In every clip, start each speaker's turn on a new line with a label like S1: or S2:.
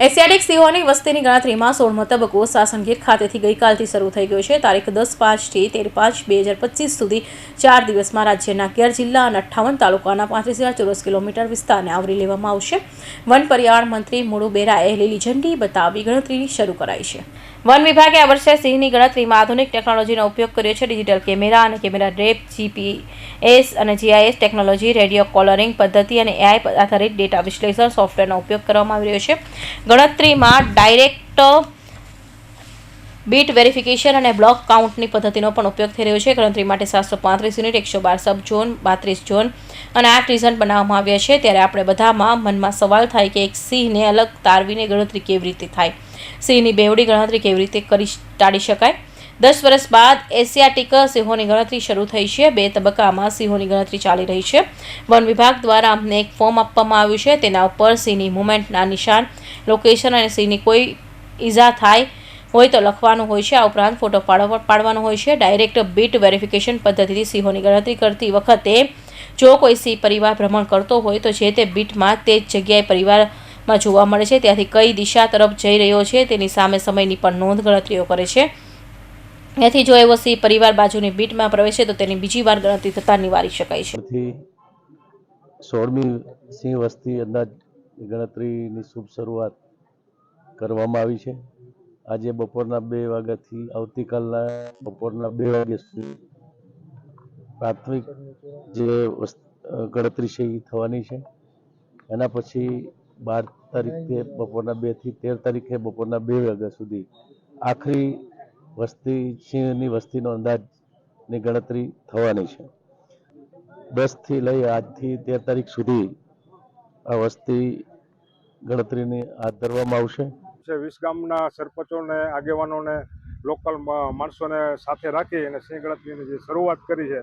S1: Asiatic સિંહોની વસ્તીની ગણતરીમાં 16મો તબક્કો સાસણગીર ખાતેથી ગઈકાલથી શરૂ થઈ ગયો છે। તારીખ 10/5 થી 13/5/2025 સુધી 4 દિવસમાં રાજ્યના 11 જિલ્લા અને 58 તાલુકાના 35,000 ચોરસ કિલોમીટર વિસ્તારને આવરી લેવામાં આવશે। વન પર્યાવરણ મંત્રી મુળુ બેરાએ લીલી ઝંડી બતાવી ગણતરી શરૂ કરાઈ છે। વન વિભાગે આ વર્ષે સિંહની ગણતરીમાં આધુનિક ટેકનોલોજીનો ઉપયોગ કર્યો છે। ડિજિટલ કેમેરા અને કેમેરા ટ્રેપ, જીપીએસ અને જીઆઈએસ ટેકનોલોજી, રેડિયો કોલરિંગ પદ્ધતિ અને એઆઈ આધારિત ડેટા વિશ્લેષણ સોફ્ટવેરનો ઉપયોગ કરવામાં આવી રહ્યો છે। ગણતરીમાં ડાયરેક્ટ બીટ વેરિફિકેશન અને બ્લોક કાઉન્ટની પદ્ધતિનો પણ ઉપયોગ થઈ રહ્યો છે। ગણતરી માટે 735 યુનિટ, 112 સબ ઝોન, 32 ઝોન અને 8 રિજન બનાવવામાં આવ્યા છે। ત્યારે આપણે બધામાં મનમાં સવાલ થાય કે એક સિંહને અલગ તારવીને ગણતરી કેવી રીતે થાય, સિંહની બેવડી ગણતરી કેવી રીતે ટાળી શકાય। 10 વર્ષ બાદ એશિયાટિક સિંહોની ગણતરી શરૂ થઈ છે। 2 તબક્કામાં સિંહોની ગણતરી ચાલી રહી છે। વન વિભાગ દ્વારા અમને એક ફોર્મ આપવામાં આવ્યું છે। તેના ઉપર સિંહની મૂવમેન્ટના નિશાન, લોકેશન અને સિંહની કોઈ ઈજા થાય હોય તો લખવાનું હોય છે। આ ઉપરાંત ફોટો પાડવાનો હોય છે। ડાયરેક્ટ બીટ વેરિફિકેશન પદ્ધતિથી સિંહોની ગણતરી કરતી વખતે જો કોઈ સિંહ પરિવાર ભ્રમણ કરતો હોય તો જે તે બીટમાં તે જ જગ્યાએ પરિવારમાં જોવા મળે છે, ત્યાંથી કઈ દિશા તરફ જઈ રહ્યો છે તેની સામે સમયની પણ નોંધ ગણતરીઓ કરે છે। એથી જો એવો સિંહ પરિવાર બાજુની બીટમાં પ્રવેશે તો તેની બીજી વાર ગણતરી થતાં નિવારી શકાય છે।
S2: 16મી સિંહ વસ્તી અંદાજ ગણતરીની શુભ શરૂઆત કરવામાં આવી છે। આજે બપોરના 2 વાગ્યાથી આવતીકાલના બપોરના 2 વાગ્યા સુધી પ્રાથમિક જે ગણતરી છે એ થવાની છે। એના પછી 12 તારીખે બપોરના 2 થી 13 તારીખે બપોરના 2 વાગ્યા સુધી આખરી સિંહની વસ્તીનો અંદાજની ગણતરી થવાની છે। 10 થી લઈ આજથી 13 તારીખ સુધી આ વસ્તી ગણતરીને હાથ ધરવામાં આવશે।
S3: 20 ગામના સરપંચોને, આગેવાનોને, લોકલ માણસોને સાથે રાખી અને સિંહ ગણતરીની જે શરૂઆત કરી છે,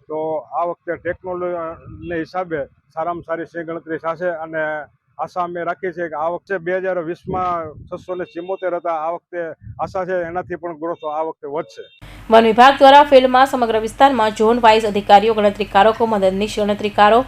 S3: તો આ વખતે ટેકનોલોજીના હિસાબે સારામાં સારી સિંહ ગણતરી થશે અને આશા અમે રાખીએ છીએ કે આ વખતે 2020માં 674 હતા, આ વખતે આશા છે એનાથી પણ ગ્રોથ આ વખતે વધશે।
S1: વન વિભાગ દ્વારા ફિલ્ડમાં સમગ્ર વિસ્તારમાં ઝોન વાઇઝ અધિકારીઓ, ગણતરીકારકો, મદદનીશ ગણતરીકારો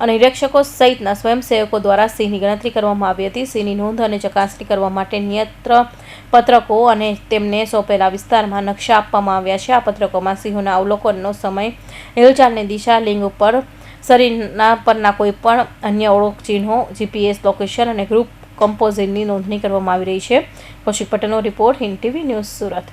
S1: અને નિરીક્ષકો સહિતના સ્વયંસેવકો દ્વારા સિંહની ગણતરી કરવામાં આવી હતી। સિંહની નોંધ અને ચકાસણી કરવા માટે નિયંત્રણ પત્રકો અને તેમને સોંપેલા વિસ્તારમાં નકશા આપવામાં આવ્યા છે। આ પત્રકોમાં સિંહોના અવલોકનનો સમય, હિલચાલની દિશા, લિંગ ઉપર, શરીરના પરના કોઈ પણ અન્ય ઓળખ ચિહ્નો, જીપીએસ લોકેશન અને ગ્રુપ કમ્પોઝિટની નોંધણી કરવામાં આવી રહી છે। કૌશિક પટેલનો report, Hind TV news, Surat.